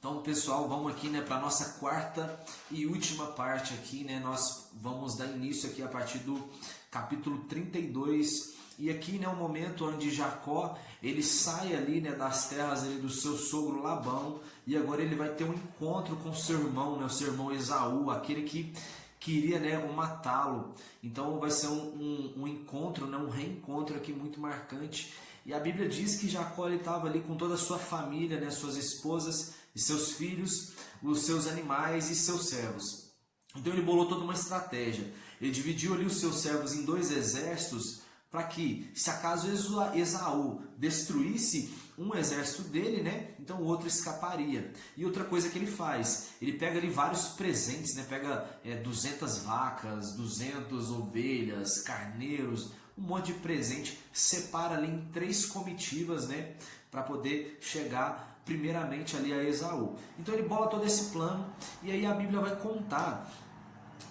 Então, pessoal, vamos aqui, né, para a nossa quarta e última parte aqui, né? Nós vamos dar início aqui a partir do capítulo 32. E aqui, né, o momento onde Jacó, ele sai ali, né, das terras ali do seu sogro Labão, e agora ele vai ter um encontro com seu irmão, né, o seu irmão Esaú, aquele que queria, né, matá-lo. Então vai ser um encontro, né, um reencontro aqui muito marcante. E a Bíblia diz que Jacó estava ali com toda a sua família, né, suas esposas e seus filhos, os seus animais e seus servos. Então ele bolou toda uma estratégia. Ele dividiu ali os seus servos em dois exércitos, para que, se acaso Esaú destruísse um exército dele, né, então o outro escaparia. E outra coisa que ele faz, ele pega ali vários presentes, né, pega 200 vacas, 200 ovelhas, carneiros, um monte de presente, separa ali em 3 comitivas, né, para poder chegar primeiramente ali a Esaú. Então ele bola todo esse plano, e aí a Bíblia vai contar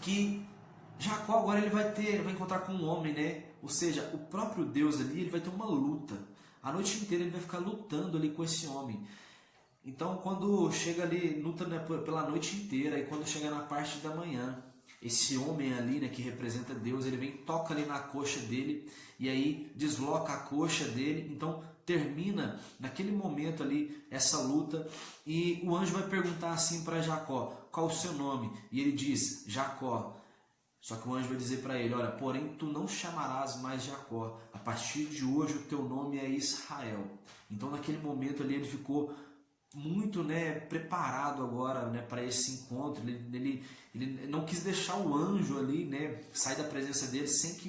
que Jacó agora ele vai encontrar com um homem, né? Ou seja, o próprio Deus ali, ele vai ter uma luta. A noite inteira ele vai ficar lutando ali com esse homem. Então, quando chega ali, luta, né, pela noite inteira, e quando chega na parte da manhã, esse homem ali, né, que representa Deus, ele vem, toca ali na coxa dele, e aí desloca a coxa dele. Então termina naquele momento ali essa luta, e o anjo vai perguntar assim para Jacó: qual o seu nome? E ele diz: Jacó. Só que o anjo vai dizer para ele: olha, porém tu não chamarás mais Jacó, a partir de hoje o teu nome é Israel. Então naquele momento ali ele ficou muito, né, preparado agora, né, para esse encontro. Ele não quis deixar o anjo ali, né, sair da presença dele sem que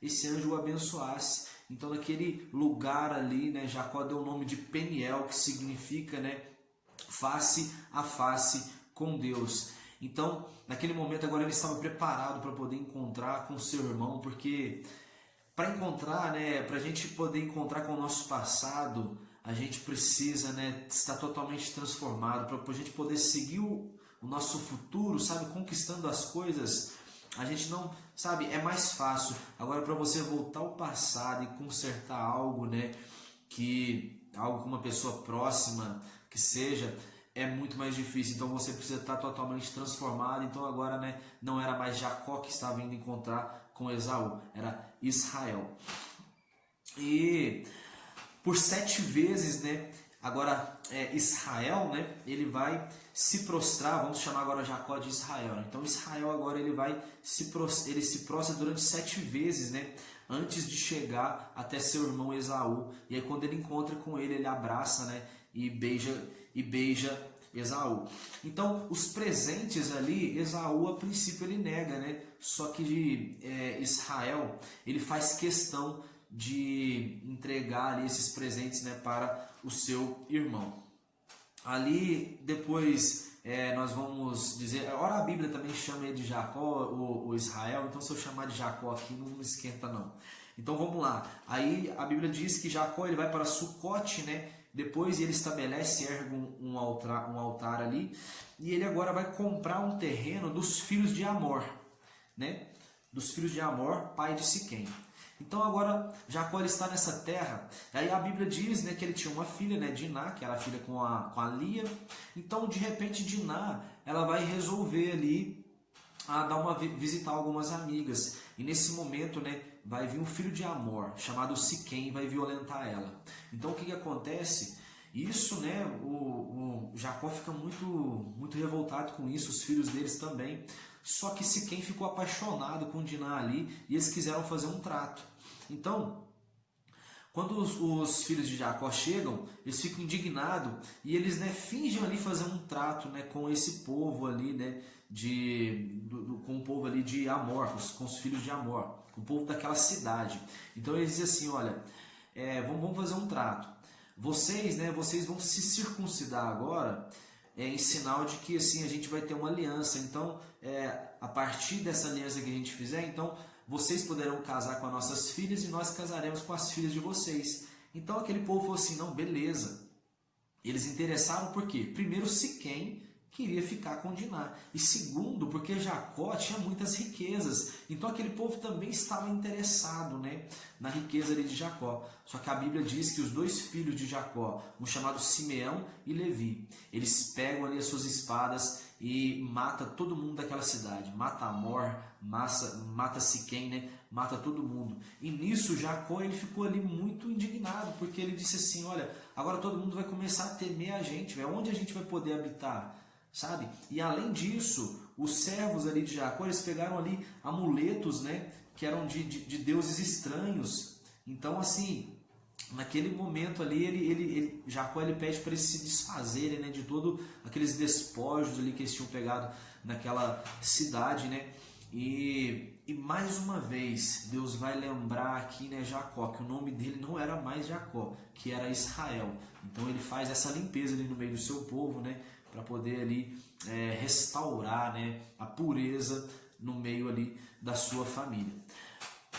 esse anjo o abençoasse. Então naquele lugar ali, né, Jacó deu o nome de Peniel, que significa, né, face a face com Deus. Então, naquele momento agora ele estava preparado para poder encontrar com seu irmão, porque para encontrar, né, para a gente poder encontrar com o nosso passado, a gente precisa, né, estar totalmente transformado, para a gente poder seguir o nosso futuro, sabe, conquistando as coisas. A gente não, sabe, é mais fácil. Agora, para você voltar ao passado e consertar algo, né, algo com uma pessoa próxima que seja, é muito mais difícil. Então você precisa estar totalmente transformado. Então agora, né, não era mais Jacó que estava indo encontrar com Esaú, era Israel. E por 7 vezes, né, agora Israel, né, ele vai se prostrar. Vamos chamar agora Jacó de Israel, né? Então Israel agora ele se prostra durante 7 vezes, né, antes de chegar até seu irmão Esaú. E aí quando ele encontra com ele, ele abraça, né, e beija Esaú. Então os presentes ali, Esaú a princípio ele nega, né? Só que Israel ele faz questão de entregar ali esses presentes, né, para o seu irmão. Ali depois nós vamos dizer, ora a Bíblia também chama ele de Jacó ou Israel, então se eu chamar de Jacó aqui não esquenta não. Então vamos lá. Aí a Bíblia diz que Jacó ele vai para Sucote, né? Depois ele estabelece, ergue um altar ali, e ele agora vai comprar um terreno dos filhos de Amor, né? Dos filhos de Amor, pai de Siquém. Então agora Jacó ele está nessa terra. Aí a Bíblia diz, né, que ele tinha uma filha, né, Diná, que era filha com a Lia. Então de repente Diná ela vai resolver ali visitar algumas amigas. E nesse momento, né, vai vir um filho de Amor, chamado Siquém, e vai violentar ela. Então o que acontece? Isso, né, o Jacó fica muito revoltado com isso, os filhos deles também. Só que Siquém ficou apaixonado com Diná ali, e eles quiseram fazer um trato. Então, quando os filhos de Jacó chegam, eles ficam indignados, e eles, né, fingem ali fazer um trato, né, com esse povo ali, né, com o povo ali de Amor, com os filhos de Amor, com o povo daquela cidade. Então eles dizem assim: olha, vamos fazer um trato. Vocês vão se circuncidar agora, em sinal de que assim a gente vai ter uma aliança. Então, a partir dessa aliança que a gente fizer, então vocês poderão casar com as nossas filhas e nós casaremos com as filhas de vocês. Então aquele povo falou assim: não, beleza. Eles interessaram por quê? Primeiro Siquém, queria ficar com Diná. E segundo, porque Jacó tinha muitas riquezas. Então aquele povo também estava interessado, né, na riqueza ali de Jacó. Só que a Bíblia diz que os dois filhos de Jacó, um chamado Simeão e Levi, eles pegam ali as suas espadas e mata todo mundo daquela cidade. Mata Amor, mata Siquém, né? Mata todo mundo. E nisso Jacó ele ficou ali muito indignado, porque ele disse assim, olha, agora todo mundo vai começar a temer a gente, véio. Onde a gente vai poder habitar? Sabe? E além disso, os servos ali de Jacó, eles pegaram ali amuletos, né, que eram de deuses estranhos. Então, assim, naquele momento ali, Jacó ele pede para eles se desfazerem, né, de todos aqueles despojos ali que eles tinham pegado naquela cidade, né? E mais uma vez, Deus vai lembrar aqui, né, Jacó, que o nome dele não era mais Jacó, que era Israel. Então ele faz essa limpeza ali no meio do seu povo, né, para poder ali restaurar, né, a pureza no meio ali da sua família.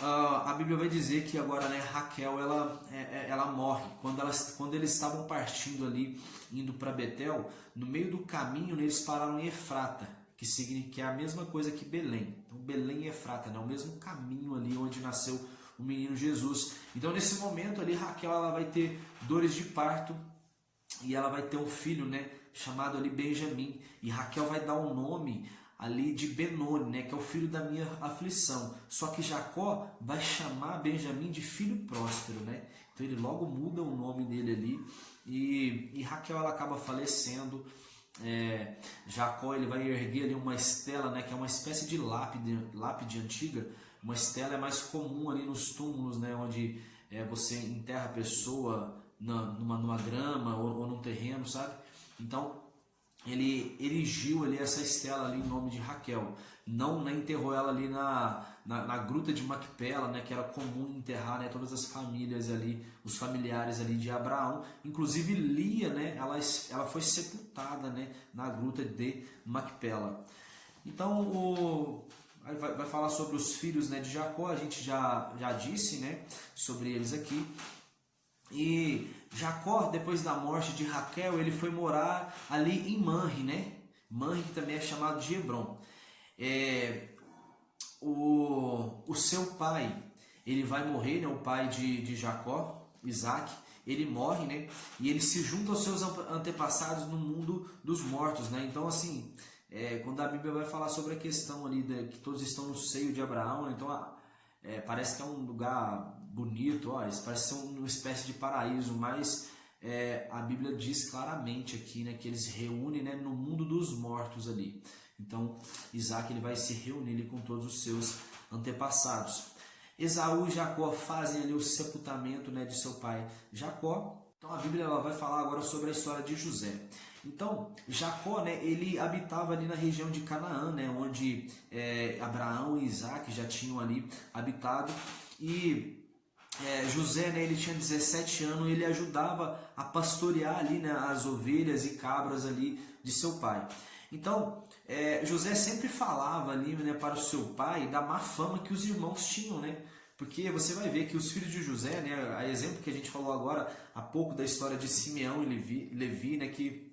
A Bíblia vai dizer que agora, né, Raquel ela morre. Quando eles estavam partindo ali, indo para Betel, no meio do caminho, né, eles pararam em Efrata, que é a mesma coisa que Belém. Então Belém e Efrata, né, o mesmo caminho ali onde nasceu o menino Jesus. Então nesse momento ali, Raquel ela vai ter dores de parto e ela vai ter um filho, né, chamado ali Benjamim, e Raquel vai dar um nome ali de Benoni, né, que é o filho da minha aflição. Só que Jacó vai chamar Benjamim de filho próspero, né? Então ele logo muda o nome dele ali, e Raquel ela acaba falecendo. Jacó ele vai erguer ali uma estela, né, que é uma espécie de lápide antiga. Uma estela é mais comum ali nos túmulos, né, onde você enterra a pessoa numa grama ou num terreno, sabe? Então ele erigiu ali essa estela ali em nome de Raquel. Não, né, enterrou ela ali na gruta de Macpela, né, que era comum enterrar, né, todas as famílias ali, os familiares ali de Abraão. Inclusive Lia, né, ela foi sepultada, né, na gruta de Macpela. Então vai falar sobre os filhos, né, de Jacó. A gente já disse, né, sobre eles aqui. E Jacó, depois da morte de Raquel, ele foi morar ali em Manre, né? Manre, que também é chamado de Hebron. O seu pai, ele vai morrer, né? O pai de Jacó, Isaac, ele morre, né? E ele se junta aos seus antepassados no mundo dos mortos, né? Então, assim, quando a Bíblia vai falar sobre a questão ali que todos estão no seio de Abraão, então parece que é um lugar bonito, ó, isso parece ser uma espécie de paraíso, mas a Bíblia diz claramente aqui, né, que eles reúnem, né, no mundo dos mortos ali. Então Isaac ele vai se reunir ali com todos os seus antepassados. Esaú e Jacó fazem ali o sepultamento, né, de seu pai Jacó. Então a Bíblia ela vai falar agora sobre a história de José. Então Jacó, né, ele habitava ali na região de Canaã, né, onde Abraão e Isaac já tinham ali habitado. E José, né, ele tinha 17 anos, ele ajudava a pastorear ali, né, as ovelhas e cabras ali de seu pai. Então José sempre falava ali, né, para o seu pai da má fama que os irmãos tinham, né? Porque você vai ver que os filhos de José, né, a exemplo que a gente falou agora há pouco da história de Simeão e Levi, né, que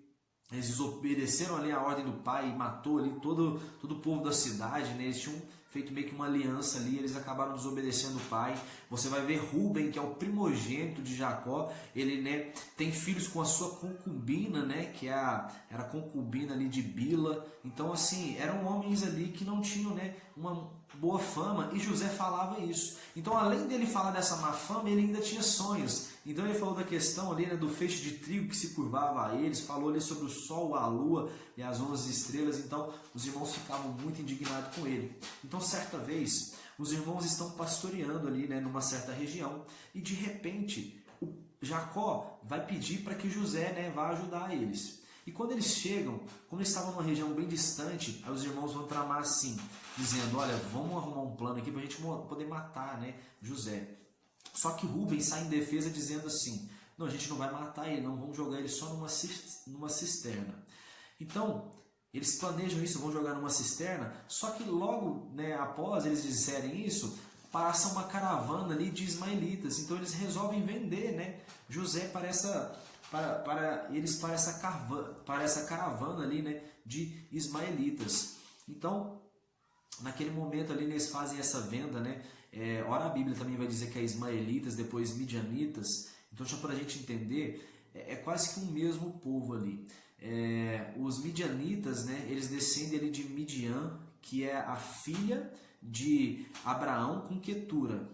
eles desobedeceram ali a ordem do pai e matou ali todo o povo da cidade, né? Eles tinham feito meio que uma aliança ali, eles acabaram desobedecendo o pai. Você vai ver Rúben, que é o primogênito de Jacó, ele, né, tem filhos com a sua concubina, né, que era a concubina ali de Bila. Então, assim, eram homens ali que não tinham, né, uma boa fama, e José falava isso. Então, além dele falar dessa má fama, ele ainda tinha sonhos. Então ele falou da questão ali, né, do feixe de trigo que se curvava a eles, falou ali sobre o sol, a lua e as 11 estrelas. Então os irmãos ficavam muito indignados com ele. Então certa vez os irmãos estão pastoreando ali, né, numa certa região, e de repente Jacó vai pedir para que José, né, vá ajudar eles. E quando eles chegam, como eles estavam numa região bem distante, aí os irmãos vão tramar assim, dizendo, olha, vamos arrumar um plano aqui para a gente poder matar, né, José. Só que Rúben sai em defesa dizendo assim, não, a gente não vai matar ele, não, vamos jogar ele só numa cisterna. Então, eles planejam isso, vão jogar numa cisterna, só que logo, né, após eles disserem isso, passa uma caravana ali de ismaelitas. Então eles resolvem vender, né, José para para essa caravana ali, né, de ismaelitas. Então, naquele momento ali eles fazem essa venda, né? Ora a Bíblia também vai dizer que é ismaelitas, depois midianitas. Então, só para a gente entender, é quase que um mesmo povo ali. Os midianitas, né, eles descendem ali de Midian, que é a filha de Abraão com Quetura.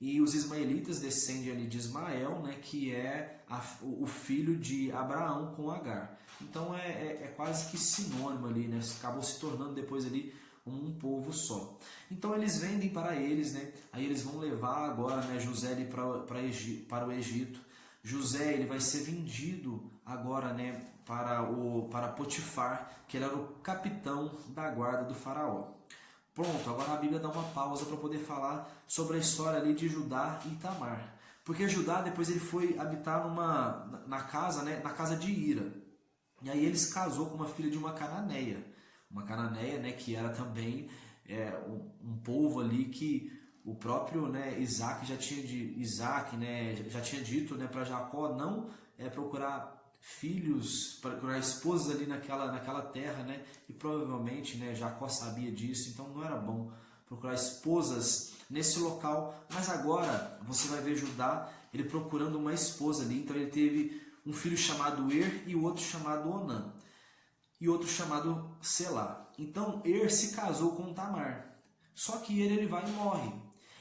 E os ismaelitas descendem ali de Ismael, né, que é o filho de Abraão com Agar. Então é quase que sinônimo ali, né? Acabou se tornando depois ali um povo só. Então eles vendem para eles, né? Aí eles vão levar agora, né, José ali para o Egito. José ele vai ser vendido agora, né, para Potifar, que ele era o capitão da guarda do faraó. Pronto, agora a Bíblia dá uma pausa para poder falar sobre a história ali de Judá e Tamar. Porque Judá depois ele foi habitar na casa, né, na casa de Ira. E aí ele se casou com uma filha de uma cananeia. Uma cananeia, né, que era também um povo ali que o próprio, né, Isaac já tinha dito, né, para Jacó não procurar filhos, procurar esposas ali naquela terra, né? E provavelmente, né, Jacó sabia disso, então não era bom procurar esposas nesse local. Mas agora você vai ver Judá ele procurando uma esposa ali. Então ele teve um filho chamado Er e o outro chamado Onã e outro chamado Selá. Então Er se casou com Tamar. Só que ele vai e morre.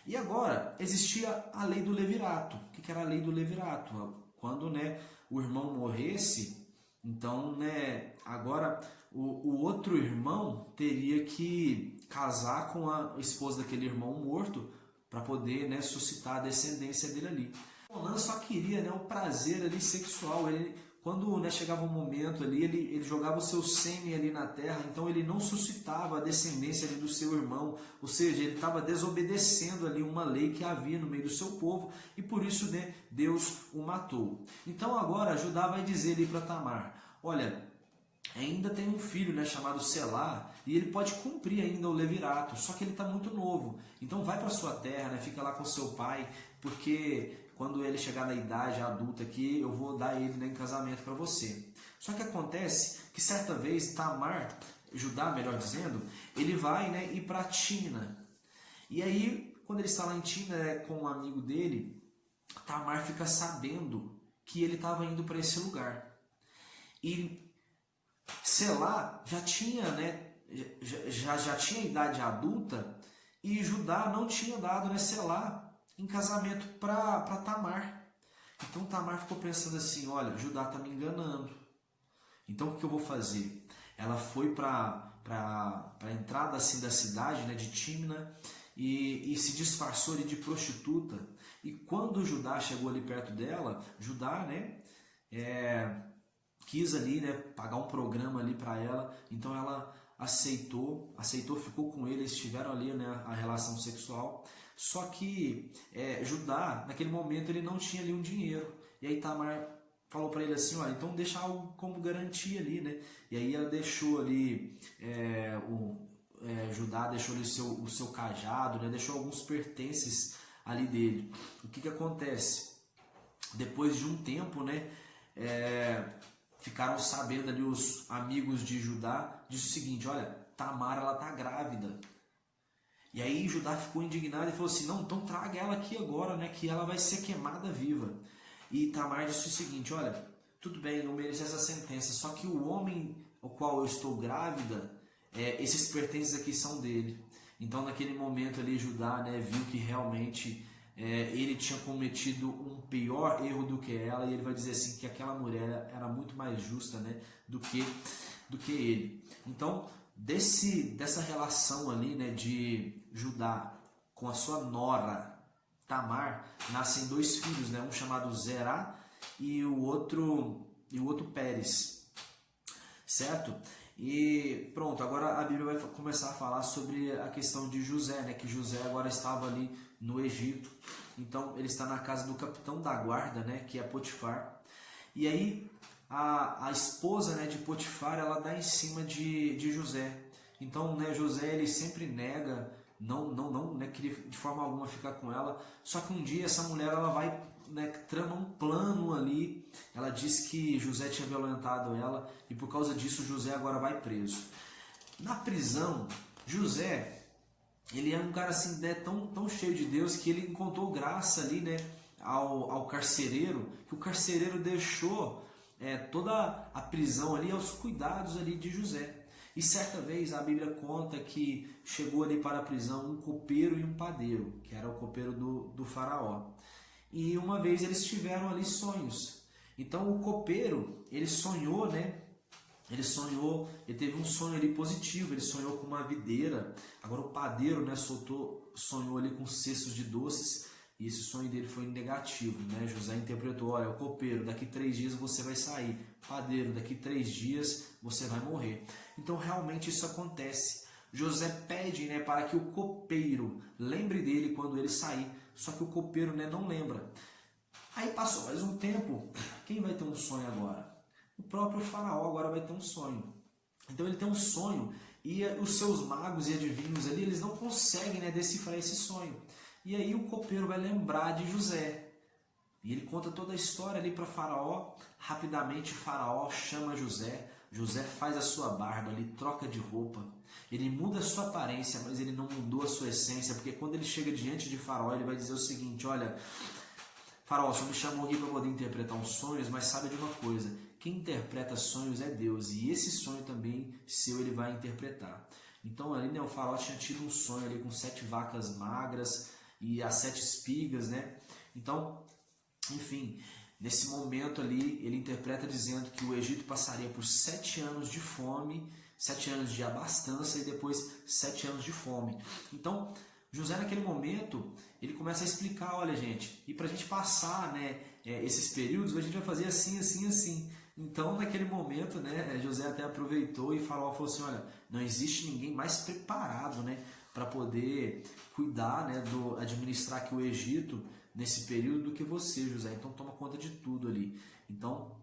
E agora existia a lei do levirato. O que era a lei do levirato? Quando, né, o irmão morresse, então, né, agora o outro irmão teria que casar com a esposa daquele irmão morto para poder, né, suscitar a descendência dele ali. Onã só queria, né, o prazer ali sexual. Quando, né, chegava um momento ali, ele jogava o seu sêmen ali na terra, então ele não suscitava a descendência ali do seu irmão, ou seja, ele estava desobedecendo ali uma lei que havia no meio do seu povo, e por isso, né, Deus o matou. Então agora Judá vai dizer ali para Tamar, olha, ainda tem um filho, né, chamado Selá, e ele pode cumprir ainda o levirato, só que ele está muito novo, então vai para sua terra, né, fica lá com seu pai, porque quando ele chegar na idade adulta aqui, eu vou dar ele, né, em casamento para você. Só que acontece que certa vez Judá, melhor dizendo, ele vai, né, ir para Timna. E aí, quando ele está lá em Timna, né, com um amigo dele, Tamar fica sabendo que ele estava indo para esse lugar. E Selá já tinha, né, já tinha idade adulta e Judá não tinha dado, né, Selá em casamento para Tamar. Então Tamar ficou pensando assim, olha, Judá está me enganando. Então o que eu vou fazer? Ela foi para a entrada assim, da cidade, né, de Timna, e se disfarçou ali de prostituta. E quando Judá chegou ali perto dela, Judá, né, quis ali, né, pagar um programa ali para ela. Então ela aceitou, ficou com ele, eles tiveram ali, né, a relação sexual. Só que Judá, naquele momento, ele não tinha ali um dinheiro. E aí Tamar falou para ele assim, olha, então deixa algo como garantia ali, né? E aí ela deixou ali, Judá deixou ali o seu cajado, né? Deixou alguns pertences ali dele. O que acontece? Depois de um tempo, né, ficaram sabendo ali os amigos de Judá, disse o seguinte, olha, Tamar, ela tá grávida. E aí Judá ficou indignado e falou assim, não, então traga ela aqui agora, né, que ela vai ser queimada viva. E Tamar disse o seguinte, olha, tudo bem, eu mereço essa sentença, só que o homem ao qual eu estou grávida, esses pertences aqui são dele. Então naquele momento ali Judá, né, viu que realmente ele tinha cometido um pior erro do que ela, e ele vai dizer assim que aquela mulher era muito mais justa, né, do que ele. Então dessa relação ali, né, de Judá com a sua nora Tamar, nascem dois filhos, né, um chamado Zerá e o outro Pérez, certo? E pronto, agora a Bíblia vai começar a falar sobre a questão de José, né, que José agora estava ali no Egito, então ele está na casa do capitão da guarda, né, que é Potifar, e aí a esposa, né, de Potifar, ela dá em cima de José. Então, né, José ele sempre nega, não, né, queria de forma alguma ficar com ela. Só que um dia essa mulher ela vai né, trama um plano ali. Ela diz que José tinha violentado ela e por causa disso José agora vai preso. Na prisão, José, ele é um cara assim, né, tão cheio de Deus que ele encontrou graça ali, né, ao carcereiro, que o carcereiro deixou toda a prisão ali aos cuidados ali de José. E certa vez a Bíblia conta que chegou ali para a prisão um copeiro e um padeiro, que era o copeiro do faraó. E uma vez eles tiveram ali sonhos. Então o copeiro, ele sonhou, né? Ele teve um sonho ali positivo, ele sonhou com uma videira. Agora o padeiro, né, sonhou ali com cestos de doces, e esse sonho dele foi negativo, né? José interpretou, olha, o copeiro, daqui 3 dias você vai sair. Padeiro, daqui 3 dias você vai morrer. Então realmente isso acontece. José pede, né, para que o copeiro lembre dele quando ele sair, só que o copeiro, né, não lembra. Aí passou mais um tempo, quem vai ter um sonho agora? O próprio faraó agora vai ter um sonho. Então ele tem um sonho e os seus magos e adivinhos ali, eles não conseguem, né, decifrar esse sonho. E aí o copeiro vai lembrar de José. E ele conta toda a história ali para Faraó. Rapidamente Faraó chama José. José faz a sua barba ali, troca de roupa. Ele muda a sua aparência, mas ele não mudou a sua essência. Porque quando ele chega diante de Faraó, ele vai dizer o seguinte, olha, Faraó, você me chamou aqui para poder interpretar uns sonhos, mas sabe de uma coisa, quem interpreta sonhos é Deus. E esse sonho também seu ele vai interpretar. Então ali, né, o Faraó tinha tido um sonho ali com 7 vacas magras e as 7 espigas, né? Então, enfim, nesse momento ali, ele interpreta dizendo que o Egito passaria por 7 anos de fome, 7 anos de abastança e depois 7 anos de fome. Então, José naquele momento, ele começa a explicar, olha gente, e para a gente passar, né, esses períodos, a gente vai fazer assim, assim, assim. Então, naquele momento, né, José até aproveitou e falou assim, olha, não existe ninguém mais preparado, né, para poder cuidar, né, administrar aqui o Egito nesse período do que você, José. Então toma conta de tudo ali. Então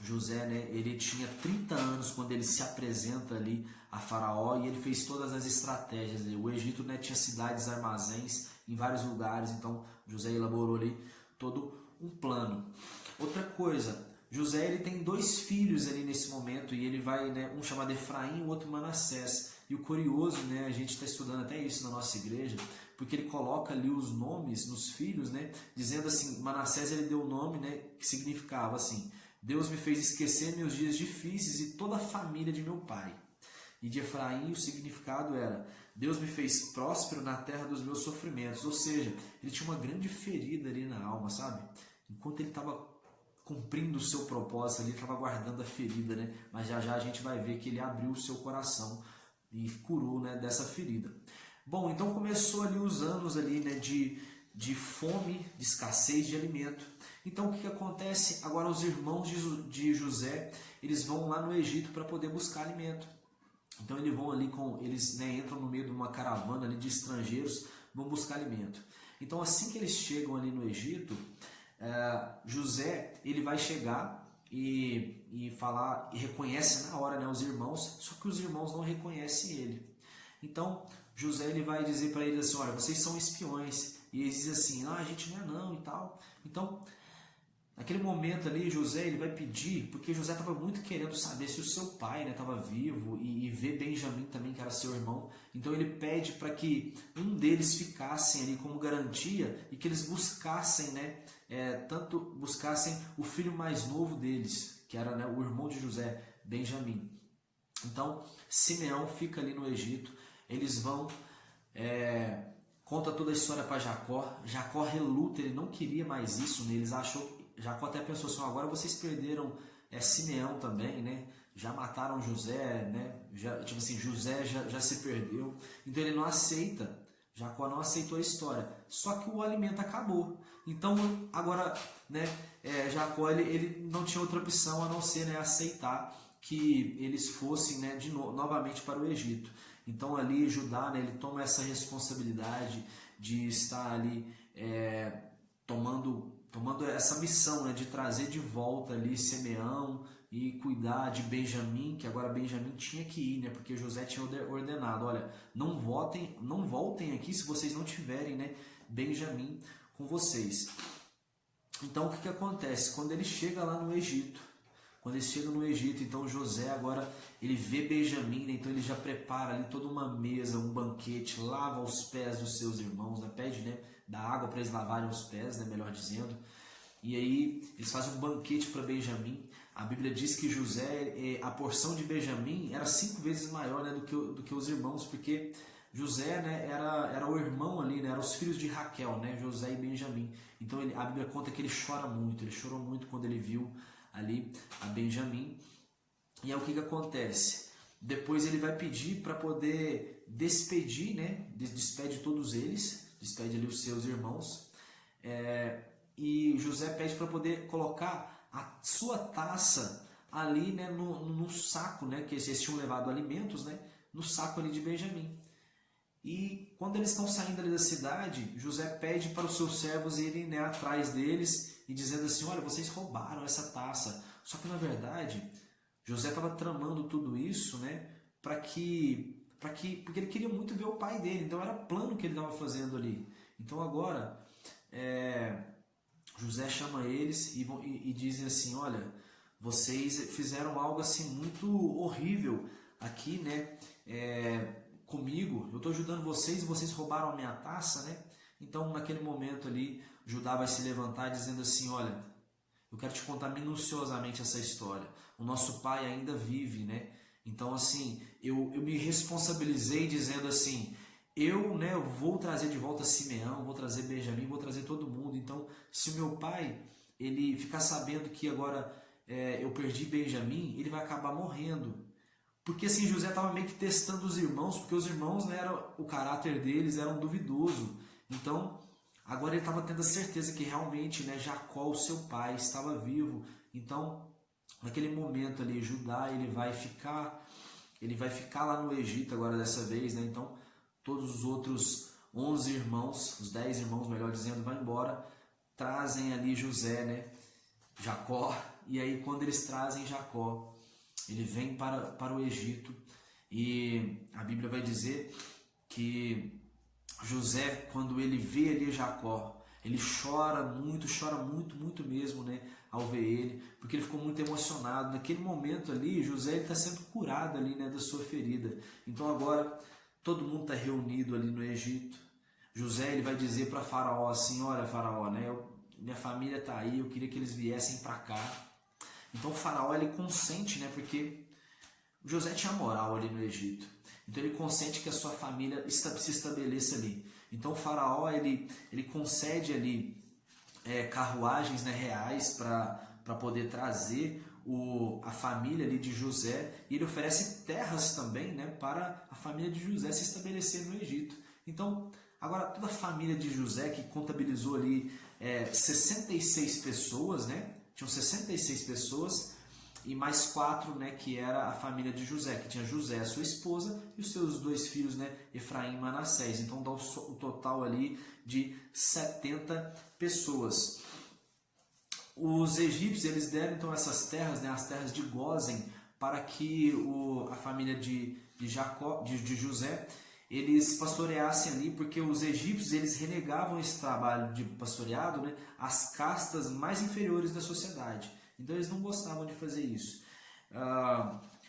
José, né, ele tinha 30 anos quando ele se apresenta ali a Faraó e ele fez todas as estratégias. O Egito, né, tinha cidades, armazéns em vários lugares, então José elaborou ali todo um plano. Outra coisa, José ele tem 2 filhos ali nesse momento e ele vai, né, um chamado Efraim e o outro Manassés. E o curioso, né, a gente está estudando até isso na nossa igreja, porque ele coloca ali os nomes nos filhos, né, dizendo assim, Manassés ele deu o nome, né, que significava assim, Deus me fez esquecer meus dias difíceis e toda a família de meu pai. E de Efraim o significado era, Deus me fez próspero na terra dos meus sofrimentos. Ou seja, ele tinha uma grande ferida ali na alma, sabe? Enquanto ele estava cumprindo o seu propósito ali, ele estava guardando a ferida, né? Mas já já a gente vai ver que ele abriu o seu coração e curou, né, dessa ferida. Bom, então começou ali os anos ali, né, de fome, de escassez de alimento. Então o que acontece? Agora os irmãos de José, eles vão lá no Egito para poder buscar alimento. Então eles, né, entram no meio de uma caravana ali de estrangeiros, vão buscar alimento. Então assim que eles chegam ali no Egito, José ele vai chegar e falar, e reconhece na hora, né, os irmãos, só que os irmãos não reconhecem ele. Então José ele vai dizer para eles assim, olha, vocês são espiões. E eles dizem assim, a gente não é não e tal. Então, naquele momento ali, José ele vai pedir, porque José estava muito querendo saber se o seu pai estava, né, vivo e ver Benjamim também, que era seu irmão. Então ele pede para que um deles ficassem ali como garantia e que eles buscassem, né, buscassem o filho mais novo deles, que era, né, o irmão de José, Benjamim. Então Simeão fica ali no Egito, eles vão... conta toda a história para Jacó. Jacó reluta, ele não queria mais isso, né? Jacó até pensou assim, agora vocês perderam Simeão também, né? Já mataram José, né? José já se perdeu. Então ele não aceita, Jacó não aceitou a história. Só que o alimento acabou. Então agora, né, Jacó ele não tinha outra opção a não ser, né, aceitar que eles fossem, né, novamente para o Egito. Então ali Judá, né, ele toma essa responsabilidade de estar ali tomando essa missão, né, de trazer de volta ali Simeão e cuidar de Benjamim, que agora Benjamim tinha que ir, né, porque José tinha ordenado, olha, não voltem aqui se vocês não tiverem, né, Benjamim com vocês. Então o que acontece? Quando ele chega lá no Egito, então José agora ele vê Benjamim, né? Então ele já prepara ali toda uma mesa, um banquete, lava os pés dos seus irmãos, né? Pede, né, dá água para eles lavarem os pés, né, melhor dizendo. E aí eles fazem um banquete para Benjamim. A Bíblia diz que José, a porção de Benjamim era 5 vezes maior, né, do que os irmãos, porque José, né, era o irmão ali, né, eram os filhos de Raquel, né, José e Benjamim. Então a Bíblia conta que ele chora muito, ele chorou muito quando ele viu ali a Benjamim. E aí o que acontece? Depois ele vai pedir para poder despedir, né, despede todos eles, despede ali os seus irmãos, e José pede para poder colocar a sua taça ali, né, no saco, né, que eles tinham levado alimentos, né, no saco ali de Benjamim. E quando eles estão saindo ali da cidade, José pede para os seus servos irem, né, atrás deles e dizendo assim: olha, vocês roubaram essa taça. Só que na verdade José estava tramando tudo isso, né, porque ele queria muito ver o pai dele. Então era plano que ele estava fazendo ali. Então agora José chama eles e dizem assim: olha, vocês fizeram algo assim muito horrível aqui, né, comigo. Eu estou ajudando vocês e vocês roubaram a minha taça, né? Então naquele momento ali Judá vai se levantar dizendo assim: olha, eu quero te contar minuciosamente essa história. O nosso pai ainda vive, né? Então assim, eu me responsabilizei dizendo assim: eu vou trazer de volta Simeão, vou trazer Benjamim, vou trazer todo mundo. Então, se o meu pai ele ficar sabendo que agora eu perdi Benjamim, ele vai acabar morrendo. Porque assim, José estava meio que testando os irmãos, porque os irmãos, né, o caráter deles era duvidoso. Então, agora ele estava tendo a certeza que realmente, né, Jacó, o seu pai, estava vivo. Então, naquele momento ali, Judá ele vai ficar lá no Egito agora dessa vez, né? Então, todos os outros 11 irmãos, os 10 irmãos, melhor dizendo, vão embora, trazem ali José, né, Jacó. E aí quando eles trazem Jacó, ele vem para o Egito, e a Bíblia vai dizer que José, quando ele vê ali Jacó, ele chora muito, muito mesmo, né, ao ver ele, porque ele ficou muito emocionado. Naquele momento ali, José está sendo curado ali, né, da sua ferida. Então agora todo mundo está reunido ali no Egito. José ele vai dizer para Faraó assim: olha, Faraó, né, minha família está aí, eu queria que eles viessem para cá. Então o Faraó ele consente, né, porque José tinha moral ali no Egito. Então ele consente que a sua família se estabeleça ali. Então o Faraó ele concede ali carruagens, né, reais para poder trazer a família ali de José, e ele oferece terras também, né, para a família de José se estabelecer no Egito. Então agora toda a família de José, que contabilizou ali 66 pessoas, né, tinham 66 pessoas, e mais 4, né, que era a família de José, que tinha José, a sua esposa, e os seus 2 filhos, né, Efraim e Manassés. Então dá o total ali de 70 pessoas. Os egípcios eles deram então essas terras, né, as terras de Gósen, para que a família de José eles pastoreassem ali, porque os egípcios eles renegavam esse trabalho de pastoreado, né, às castas mais inferiores da sociedade. Então eles não gostavam de fazer isso.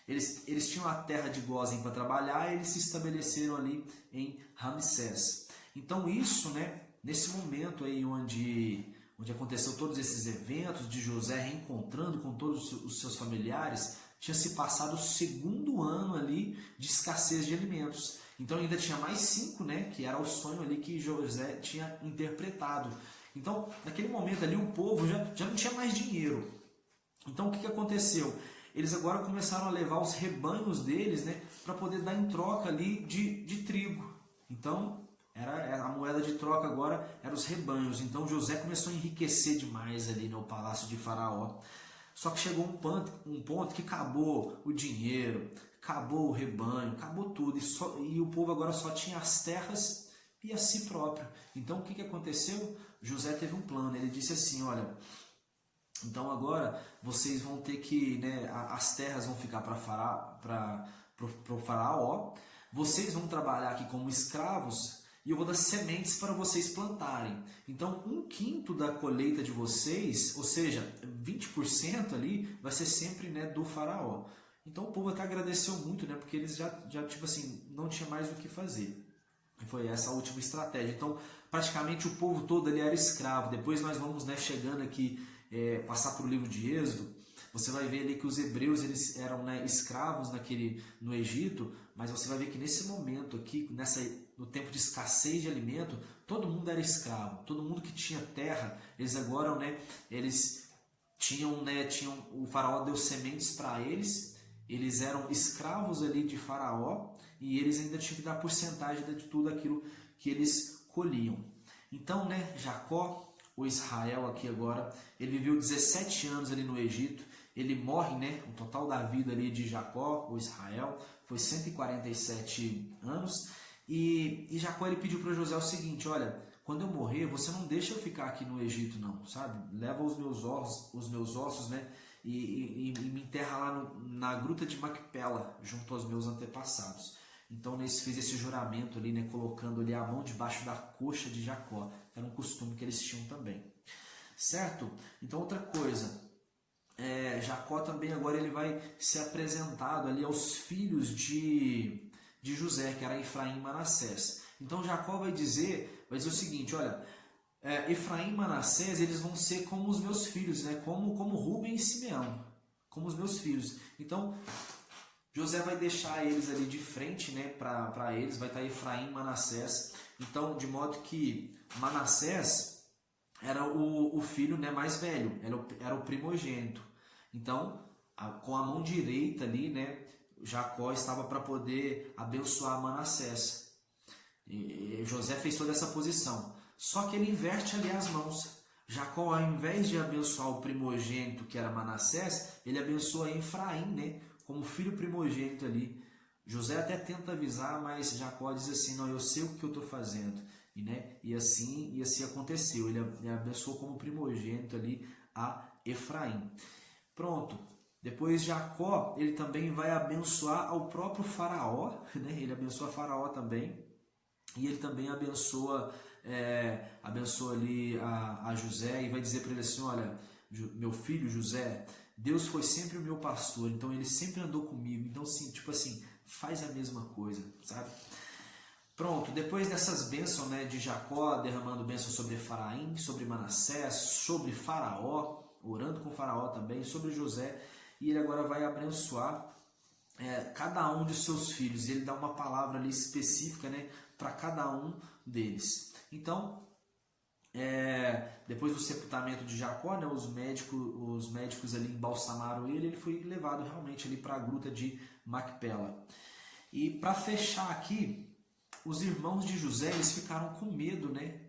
Eles tinham a terra de Gósen para trabalhar, e eles se estabeleceram ali em Ramsés. Então isso, né, nesse momento aí onde aconteceu todos esses eventos de José reencontrando com todos os seus familiares, tinha se passado o 2º ano ali de escassez de alimentos. Então ainda tinha mais 5, né, que era o sonho ali que José tinha interpretado. Então naquele momento ali o povo já não tinha mais dinheiro. Então o que aconteceu? Eles agora começaram a levar os rebanhos deles, né, para poder dar em troca ali de trigo. Então a moeda de troca agora eram os rebanhos. Então José começou a enriquecer demais ali no palácio de Faraó. Só que chegou um ponto que acabou o dinheiro, acabou o rebanho, acabou tudo, e o povo agora só tinha as terras e a si próprio. Então o que aconteceu? José teve um plano. Ele disse assim: olha, então agora vocês vão ter que, né, as terras vão ficar para o Faraó, vocês vão trabalhar aqui como escravos, e eu vou dar sementes para vocês plantarem. Então, 1/5 da colheita de vocês, ou seja, 20% ali, vai ser sempre, né, do faraó. Então, o povo até agradeceu muito, né, porque eles já tipo assim, não tinha mais o que fazer. E foi essa a última estratégia. Então, praticamente o povo todo ali era escravo. Depois nós vamos, né, chegando aqui, passar para o livro de Êxodo, você vai ver ali que os hebreus eles eram, né, escravos no Egito, mas você vai ver que nesse momento aqui, no tempo de escassez de alimento, todo mundo era escravo. Todo mundo que tinha terra, eles agora, né, eles tinham, o faraó deu sementes para eles, eles eram escravos ali de faraó e eles ainda tinham que dar porcentagem de tudo aquilo que eles colhiam. Então, né, Jacó, o Israel aqui agora, ele viveu 17 anos ali no Egito. Ele morre, né, o total da vida ali de Jacó, o Israel, foi 147 anos. E Jacó ele pediu para José o seguinte: olha, quando eu morrer, você não deixa eu ficar aqui no Egito não, sabe? Leva os meus ossos, né, e me enterra lá na gruta de Macpela, junto aos meus antepassados. Então eles fez esse juramento ali, né, colocando ali a mão debaixo da coxa de Jacó. Era um costume que eles tinham também. Certo? Então outra coisa, Jacó também agora ele vai ser apresentado ali aos filhos de José, que era Efraim e Manassés. Então Jacó vai dizer o seguinte: olha, Efraim e Manassés eles vão ser como os meus filhos, né? como Rubem e Simeão, como os meus filhos. Então José vai deixar eles ali de frente, né, para eles, vai estar Efraim e Manassés. Então, de modo que Manassés era o filho, né, mais velho, era o primogênito. Então, com a mão direita ali, né, Jacó estava para poder abençoar Manassés. E José fez toda essa posição. Só que ele inverte ali as mãos. Jacó, ao invés de abençoar o primogênito, que era Manassés, ele abençoa Efraim, né, como filho primogênito ali. José até tenta avisar, mas Jacó diz assim: não, eu sei o que eu estou fazendo. E assim aconteceu. Ele abençoou como primogênito ali a Efraim. Pronto. Depois Jacó, ele também vai abençoar ao próprio faraó, né? Ele abençoa faraó também. E ele também abençoa ali a José e vai dizer para ele assim: olha, meu filho José, Deus foi sempre o meu pastor, então ele sempre andou comigo. Então, assim, tipo assim, faz a mesma coisa, sabe? Pronto, depois dessas bênçãos, né, de Jacó, derramando bênçãos sobre Efraim, sobre Manassés, sobre Faraó, orando com Faraó também, sobre José, e ele agora vai abençoar cada um de seus filhos. Ele dá uma palavra ali específica, né, para cada um deles. Então, depois do sepultamento de Jacó, né, os médicos ali embalsamaram ele foi levado realmente ali para a gruta de Macpela. E para fechar aqui, os irmãos de José, eles ficaram com medo, né?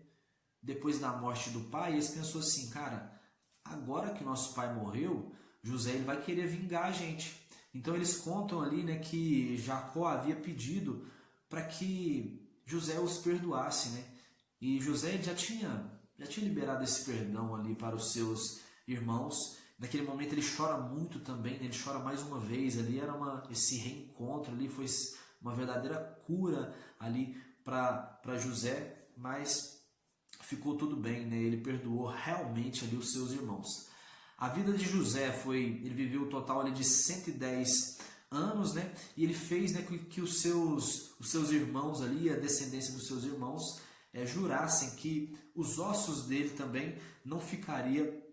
Depois da morte do pai, eles pensaram assim: cara, agora que nosso pai morreu, José ele vai querer vingar a gente. Então eles contam ali, né, que Jacó havia pedido para que José os perdoasse, né? E José já tinha liberado esse perdão ali para os seus irmãos. Naquele momento ele chora muito também, né? Ele chora mais uma vez ali, esse reencontro ali foi uma verdadeira cura ali para José, mas ficou tudo bem, né? Ele perdoou realmente ali os seus irmãos. A vida de José ele viveu o total ali de 110 anos, né? E ele fez, né, que os seus irmãos ali, a descendência dos seus irmãos, jurassem que os ossos dele também não ficaria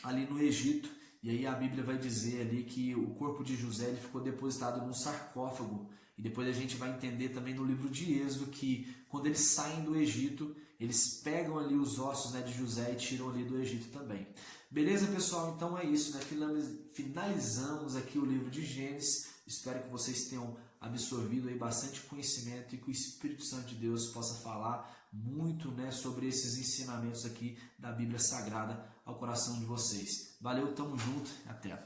ali no Egito. E aí a Bíblia vai dizer ali que o corpo de José ele ficou depositado num sarcófago. E depois a gente vai entender também no livro de Êxodo que quando eles saem do Egito, eles pegam ali os ossos, né, de José e tiram ali do Egito também. Beleza, pessoal? Então é isso, né? Finalizamos aqui o livro de Gênesis. Espero que vocês tenham absorvido aí bastante conhecimento e que o Espírito Santo de Deus possa falar muito, né, sobre esses ensinamentos aqui da Bíblia Sagrada ao coração de vocês. Valeu, tamo junto, até!